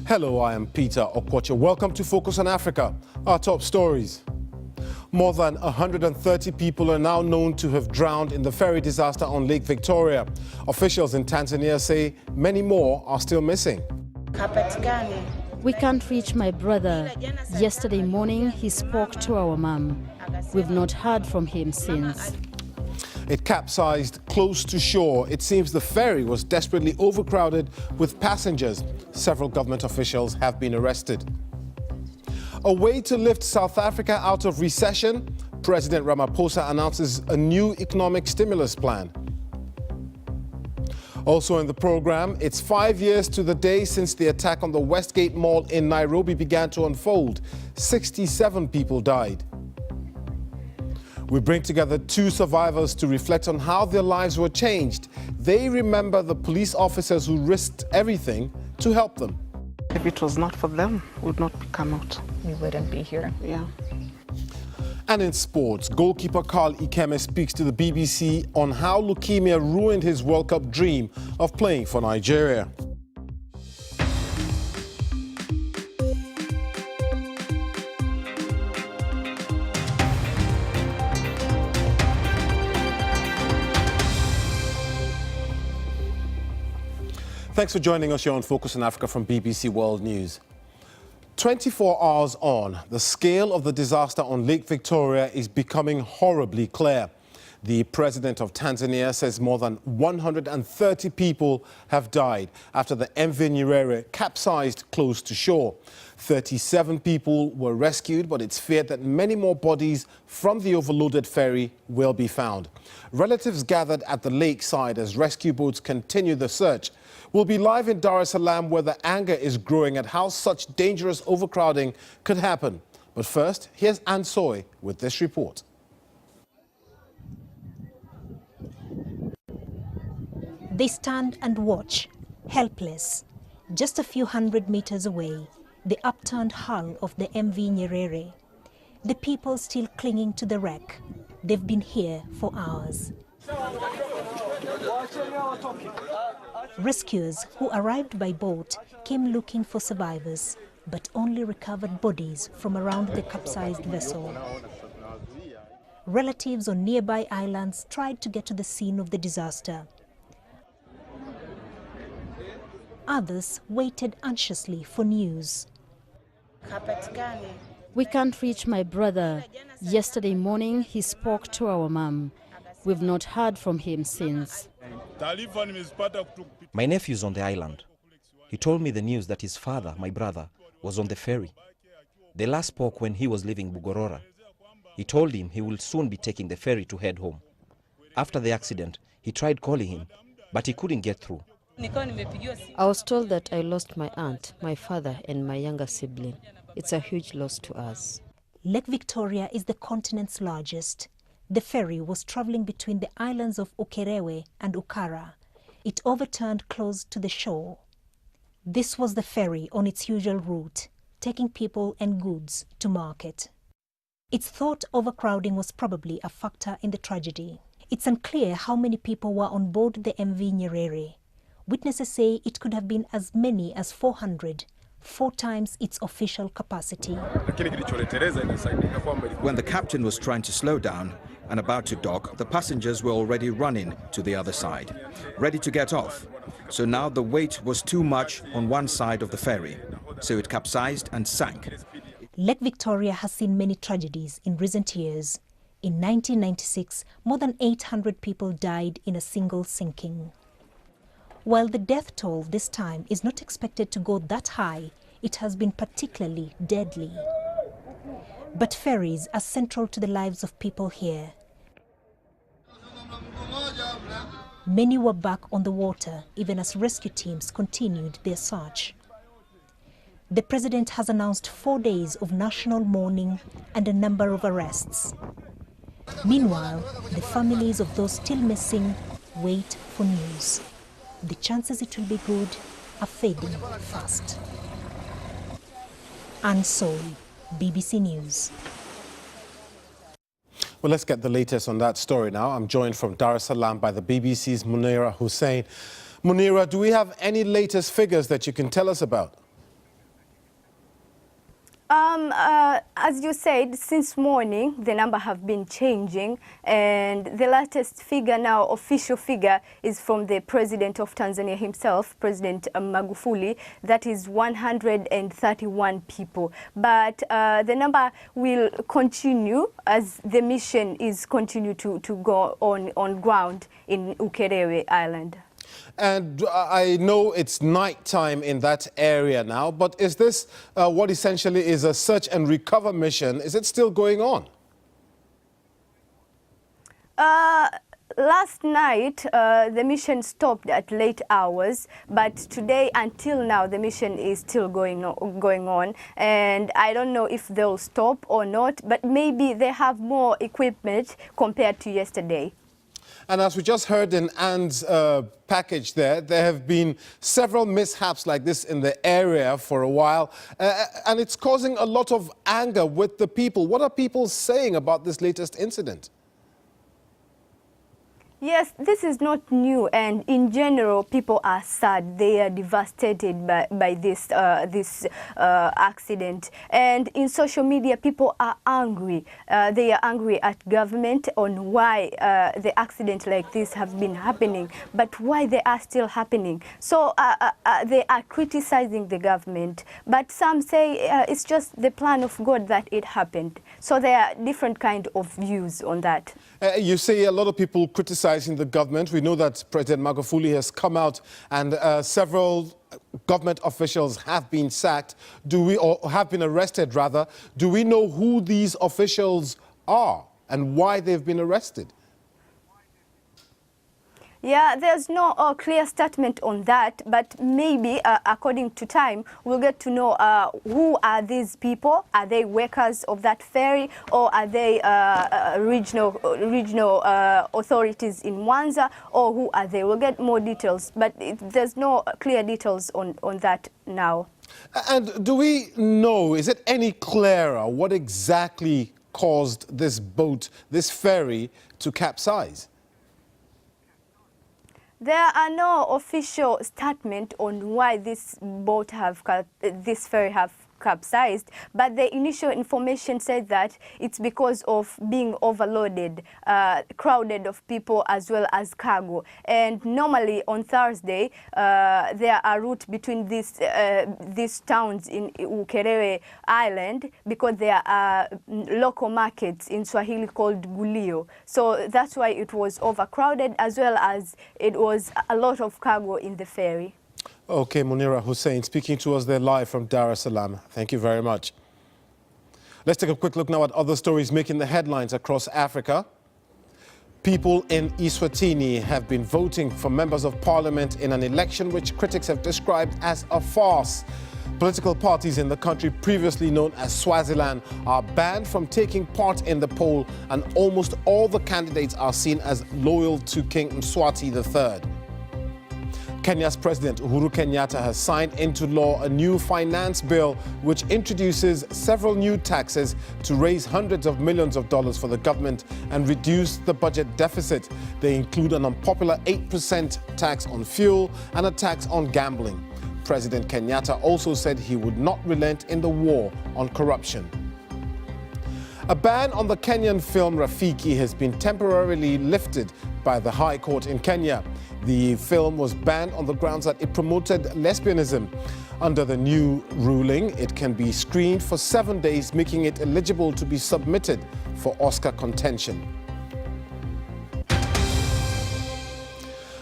Hello, I am Peter Okwocha. Welcome to Focus on Africa. Our top stories. More than 130 people are now known to have drowned in the ferry disaster on Lake Victoria. Officials in Tanzania say many more are still missing. We can't reach my brother. Yesterday morning, he spoke to our mom. We've not heard from him since. It capsized close to shore. It seems the ferry was desperately overcrowded with passengers. Several government officials have been arrested. A way to lift South Africa out of recession, President Ramaphosa announces a new economic stimulus plan. Also in the program, it's 5 years to the day since the attack on the Westgate Mall in Nairobi began to unfold. 67 people died. We bring together two survivors to reflect on how their lives were changed. They remember the police officers who risked everything to help them. If it was not for them, we would not come out. We wouldn't be here. Yeah. And in sports, goalkeeper Carl Ikeme speaks to the BBC on how leukemia ruined his World Cup dream of playing for Nigeria. Thanks for joining us here on Focus on Africa from BBC World News. 24 hours on, the scale of the disaster on Lake Victoria is becoming horribly clear. The president of Tanzania says more than 130 people have died after the MV Nyerere capsized close to shore. 37 people were rescued, but it's feared that many more bodies from the overloaded ferry will be found. Relatives gathered at the lakeside as rescue boats continue the search. We'll be live in Dar es Salaam, where the anger is growing at how such dangerous overcrowding could happen. But first, here's Ann Soy with this report. They stand and watch, helpless. Just a few hundred meters away, the upturned hull of the MV Nyerere. The people still clinging to the wreck. They've been here for hours. Rescuers who arrived by boat came looking for survivors, but only recovered bodies from around the capsized vessel. Relatives on nearby islands tried to get to the scene of the disaster. Others waited anxiously for news. We can't reach my brother. Yesterday morning, he spoke to our mom. We've not heard from him since. My nephew's on the island. He told me the news that his father, my brother, was on the ferry. They last spoke when he was leaving Bugorora. He told him he will soon be taking the ferry to head home. After the accident, he tried calling him, but he couldn't get through. I was told that I lost my aunt, my father, and my younger sibling. It's a huge loss to us. Lake Victoria is the continent's largest. The ferry was traveling between the islands of Ukerewe and Ukara. It overturned close to the shore. This was the ferry on its usual route, taking people and goods to market. It's thought overcrowding was probably a factor in the tragedy. It's unclear how many people were on board the MV Nyerere. Witnesses say it could have been as many as 400, 4 times its official capacity. When the captain was trying to slow down and about to dock, the passengers were already running to the other side, ready to get off. So now the weight was too much on one side of the ferry, so it capsized and sank. Lake Victoria has seen many tragedies in recent years. In 1996, more than 800 people died in a single sinking. While the death toll this time is not expected to go that high, it has been particularly deadly. But ferries are central to the lives of people here. Many were back on the water, even as rescue teams continued their search. The president has announced 4 days of national mourning and a number of arrests. Meanwhile, the families of those still missing wait for news. The chances it will be good are fading fast. Ann Soy, BBC News. Well, let's get the latest on that story now. I'm joined from Dar es Salaam by the BBC's Munira Hussain. Munira, do we have any latest figures that you can tell us about? As you said, since morning, the number have been changing, and the latest figure now, official figure, is from the President of Tanzania himself, President Magufuli. That is 131 people. But the number will continue as the mission is continue to go on ground in Ukerewe Island. And I know it's nighttime in that area now, but is this what essentially is a search and recover mission? Is it still going on? Last night, the mission stopped at late hours, but today, until now, the mission is still going on. And I don't know if they'll stop or not, but maybe they have more equipment compared to yesterday. And as we just heard in Anne's package there have been several mishaps like this in the area for a while, and it's causing a lot of anger with the people. What are people saying about this latest incident? Yes, this is not new, and in general, people are sad. They are devastated by this accident. And in social media, people are angry. They are angry at government on why the accident like this have been happening, but why they are still happening. So they are criticizing the government, but some say it's just the plan of God that it happened. So there are different kind of views on that. You say a lot of people criticizing the government. We know that President Magufuli has come out and several government officials have been sacked. Or have been arrested, rather. Do we know who these officials are and why they've been arrested? Yeah, there's no clear statement on that, but maybe according to time, we'll get to know who are these people. Are they workers of that ferry, or are they regional authorities in Mwanza, or who are they? We'll get more details, but there's no clear details on that now. And do we know, is it any clearer what exactly caused this boat, this ferry, to capsize? There are no official statement on why this ferry have capsized, but the initial information said that it's because of being overloaded, crowded of people as well as cargo. And normally on Thursday, there are routes between these towns in Ukerewe Island because there are local markets in Swahili called gulio. So that's why it was overcrowded, as well as it was a lot of cargo in the ferry. Okay, Munira Hussein speaking to us there live from Dar es Salaam. Thank you very much. Let's take a quick look now at other stories making the headlines across Africa. People in Eswatini have been voting for members of parliament in an election which critics have described as a farce. Political parties in the country, previously known as Swaziland, are banned from taking part in the poll, and almost all the candidates are seen as loyal to King Mswati III. Kenya's President Uhuru Kenyatta has signed into law a new finance bill which introduces several new taxes to raise hundreds of millions of dollars for the government and reduce the budget deficit. They include an unpopular 8% tax on fuel and a tax on gambling. President Kenyatta also said he would not relent in the war on corruption. A ban on the Kenyan film Rafiki has been temporarily lifted by the High Court in Kenya. The film was banned on the grounds that it promoted lesbianism. Under the new ruling, it can be screened for 7 days, making it eligible to be submitted for Oscar contention.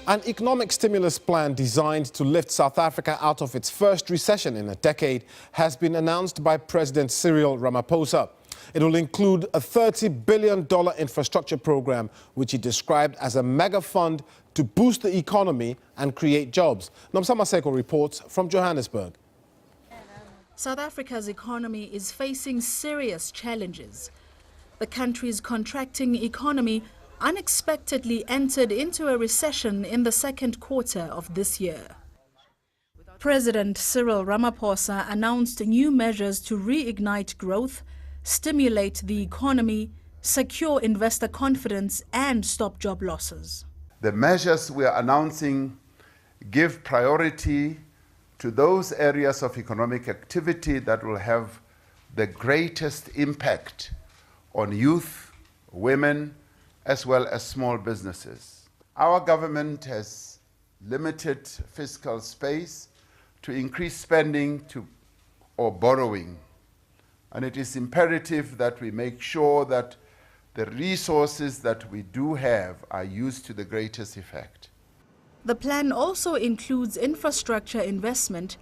An economic stimulus plan designed to lift South Africa out of its first recession in a decade has been announced by President Cyril Ramaphosa. It will include a $30 billion infrastructure program, which he described as a mega fund to boost the economy and create jobs. Nomsama Seko reports from Johannesburg. South Africa's economy is facing serious challenges. The country's contracting economy unexpectedly entered into a recession in the second quarter of this year. President Cyril Ramaphosa announced new measures to reignite growth, stimulate the economy, secure investor confidence and stop job losses. The measures we are announcing give priority to those areas of economic activity that will have the greatest impact on youth, women, as well as small businesses. Our government has limited fiscal space to increase spending or borrowing. And it is imperative that we make sure that the resources that we do have are used to the greatest effect. The plan also includes infrastructure investment,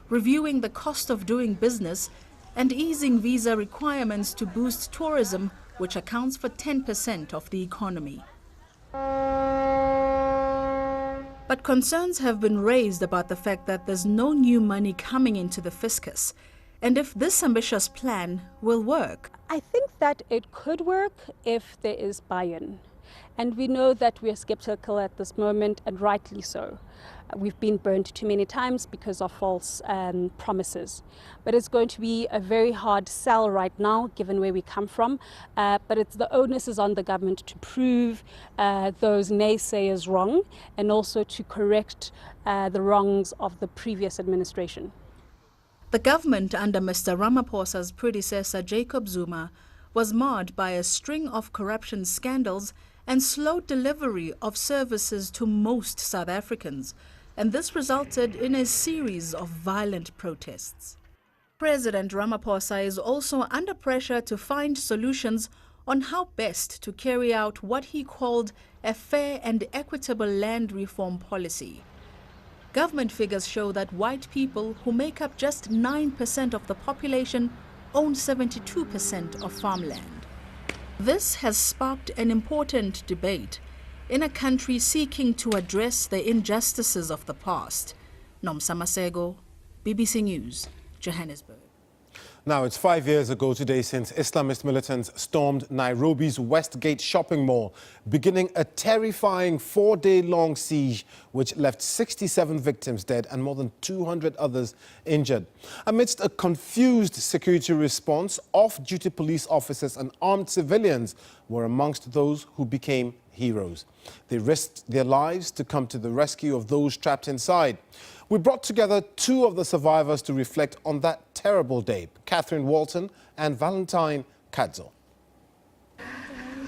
reviewing the cost of doing business, and easing visa requirements to boost tourism, which accounts for 10% of the economy. But concerns have been raised about the fact that there's no new money coming into the fiscus, and if this ambitious plan will work. I think that it could work if there is buy-in. And we know that we are skeptical at this moment, and rightly so. We've been burned too many times because of false promises. But it's going to be a very hard sell right now, given where we come from. But the onus is on the government to prove those naysayers wrong, and also to correct the wrongs of the previous administration. The government under Mr. Ramaphosa's predecessor, Jacob Zuma, was marred by a string of corruption scandals and slow delivery of services to most South Africans, and this resulted in a series of violent protests. President Ramaphosa is also under pressure to find solutions on how best to carry out what he called a fair and equitable land reform policy. Government figures show that white people, who make up just 9% of the population, own 72% of farmland. This has sparked an important debate in a country seeking to address the injustices of the past. Nomsa Masego, BBC News, Johannesburg. Now, it's 5 years ago today since Islamist militants stormed Nairobi's Westgate shopping mall, beginning a terrifying 4-day-long siege which left 67 victims dead and more than 200 others injured. Amidst a confused security response, off-duty police officers and armed civilians were amongst those who became heroes. They risked their lives to come to the rescue of those trapped inside. We brought together two of the survivors to reflect on that terrible day, Catherine Walton and Valentine Kadzo.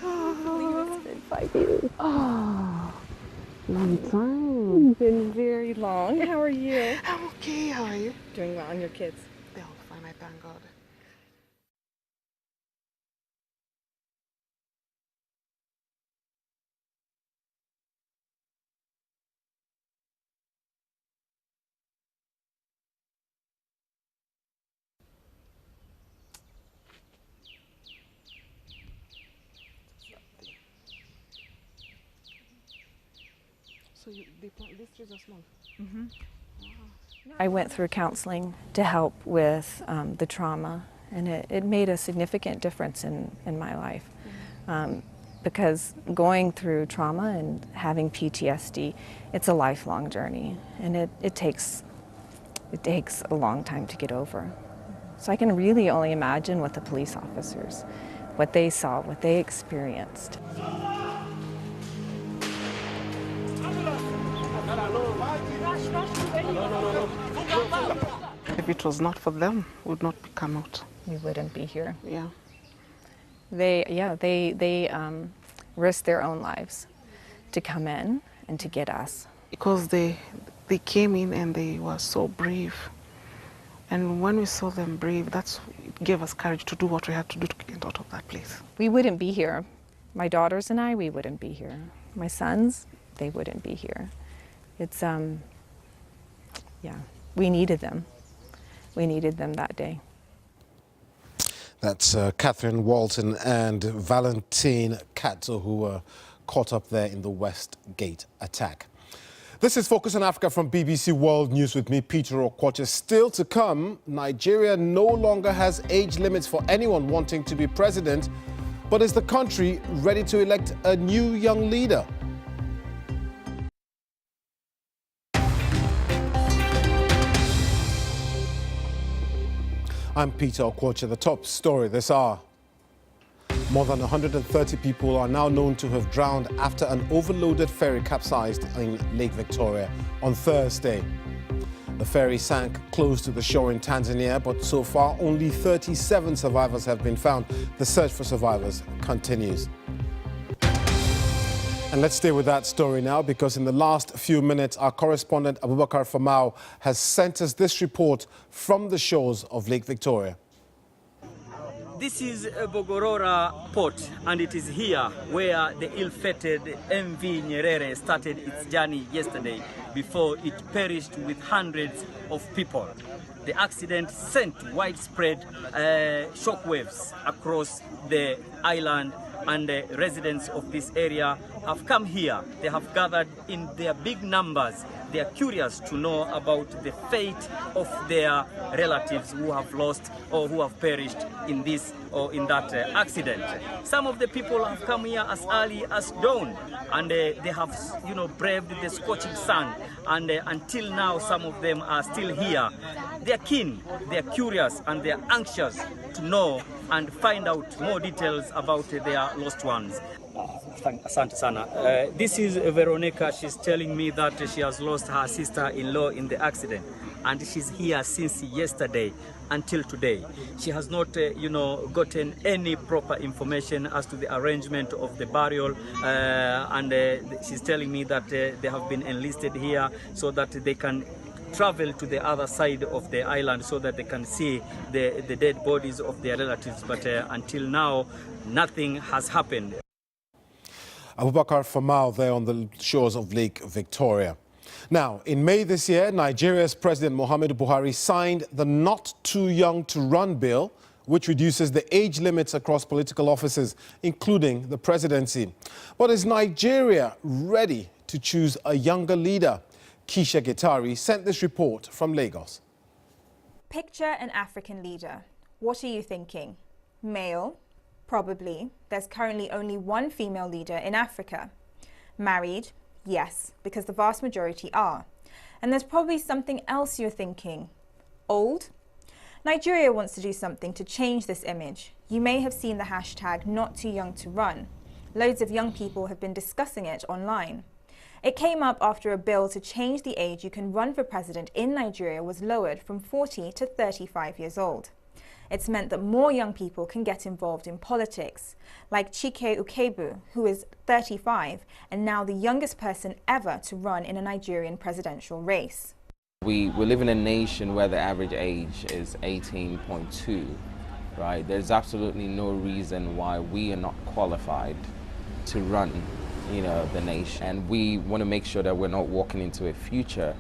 Oh, it's been 5 years. Oh, long time. It's been very long. How are you? I'm okay. How are you? Doing well. And your kids? They're all fine, I thank God. So these trees are small? Mm-hmm. Wow. I went through counseling to help with the trauma, and it made a significant difference in my life. Because going through trauma and having PTSD, it's a lifelong journey, and it takes a long time to get over. So I can really only imagine what the police officers, what they saw, what they experienced. If it was not for them, we would not come out. We wouldn't be here. Yeah. They risked their own lives to come in and to get us. Because they came in and they were so brave. And when we saw them brave, it gave us courage to do what we had to do to get out of that place. We wouldn't be here. My daughters and I, we wouldn't be here. My sons, they wouldn't be here. It's, yeah, we needed them. We needed them that day. That's Catherine Walton and Valentine Kadzo, who were caught up there in the Westgate attack. This is Focus on Africa from BBC World News with me, Peter Okwoche. Still to come, Nigeria no longer has age limits for anyone wanting to be president, but is the country ready to elect a new young leader? I'm Peter Okwoche. The top story this hour. More than 130 people are now known to have drowned after an overloaded ferry capsized in Lake Victoria on Thursday. The ferry sank close to the shore in Tanzania, but so far only 37 survivors have been found. The search for survivors continues. And let's stay with that story now, because in the last few minutes, our correspondent Abubakar Famau has sent us this report from the shores of Lake Victoria. This is Bogorora port, and it is here where the ill-fated MV Nyerere started its journey yesterday before it perished with hundreds of people. The accident sent widespread shockwaves across the island, and the residents of this area have come here. They have gathered in their big numbers. They are curious to know about the fate of their relatives who have lost or who have perished in this or in that accident. Some of the people have come here as early as dawn, and they have, braved the scorching sun. And until now, some of them are still here. They are keen, they are curious, and they are anxious to know and find out more details about their lost ones. Asante sana. This is Veronica. She's telling me that she has lost her sister-in-law in the accident, and she's here since yesterday until today. She has not, gotten any proper information as to the arrangement of the burial, and she's telling me that they have been enlisted here so that they can travel to the other side of the island so that they can see the dead bodies of their relatives. But until now, nothing has happened. Abubakar Famau there on the shores of Lake Victoria. Now, in May this year, Nigeria's President Muhammadu Buhari signed the Not Too Young to Run bill, which reduces the age limits across political offices, including the presidency. But is Nigeria ready to choose a younger leader? Keisha Gitari sent this report from Lagos. Picture an African leader. What are you thinking? Male? Probably. There's currently only one female leader in Africa. Married? Yes, because the vast majority are. And there's probably something else you're thinking. Old? Nigeria wants to do something to change this image. You may have seen the hashtag #NotTooYoungToRun. Loads of young people have been discussing it online. It came up after a bill to change the age you can run for president in Nigeria was lowered from 40 to 35 years old. It's meant that more young people can get involved in politics, like Chike Ukebu, who is 35 and now the youngest person ever to run in a Nigerian presidential race. We live in a nation where the average age is 18.2, right? There's absolutely no reason why we are not qualified to run, the nation. And we want to make sure that we're not walking into a future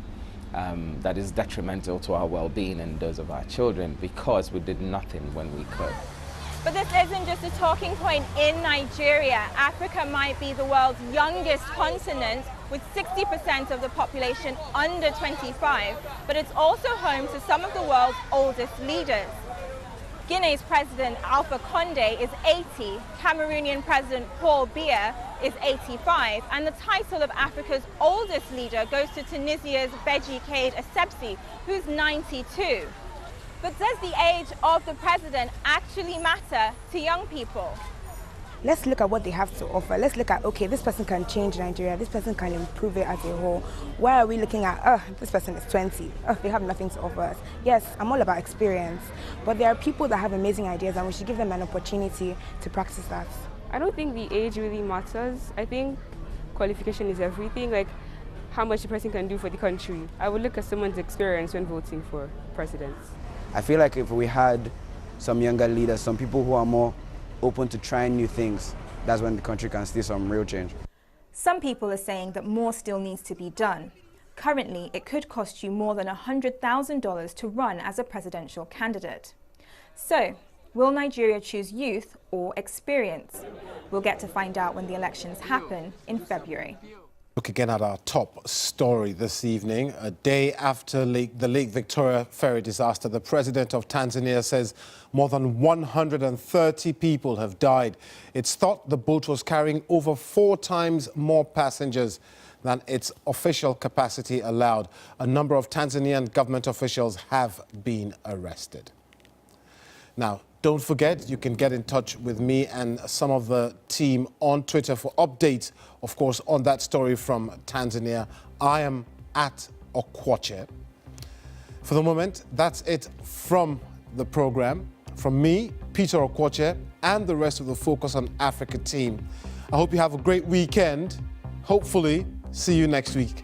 that is detrimental to our well-being and those of our children because we did nothing when we could. But this isn't just a talking point in Nigeria. Africa might be the world's youngest continent with 60% of the population under 25, but it's also home to some of the world's oldest leaders. Guinea's President Alpha Condé is 80, Cameroonian President Paul Biya is 85, and the title of Africa's oldest leader goes to Tunisia's Beji Caid Essebsi, who's 92. But does the age of the president actually matter to young people? Let's look at what they have to offer. Let's look at, okay, this person can change Nigeria, this person can improve it as a whole. Why are we looking at, this person is 20, they have nothing to offer us? Yes, I'm all about experience, but there are people that have amazing ideas and we should give them an opportunity to practice that. I don't think the age really matters. I think qualification is everything, like how much a person can do for the country. I would look at someone's experience when voting for presidents. I feel like if we had some younger leaders, some people who are more open to trying new things, that's when the country can see some real change. Some people are saying that more still needs to be done. Currently, it could cost you more than $100,000 to run as a presidential candidate. So, will Nigeria choose youth or experience? We'll get to find out when the elections happen in February. Look again at our top story this evening. A day after the Lake Victoria ferry disaster, the president of Tanzania says more than 130 people have died. It's thought the boat was carrying over 4 times more passengers than its official capacity allowed. A number of Tanzanian government officials have been arrested. Now, don't forget, you can get in touch with me and some of the team on Twitter for updates, of course, on that story from Tanzania. I am at Okwache. For the moment, that's it from the program. From me, Peter Okwoche, and the rest of the Focus on Africa team. I hope you have a great weekend. Hopefully, see you next week.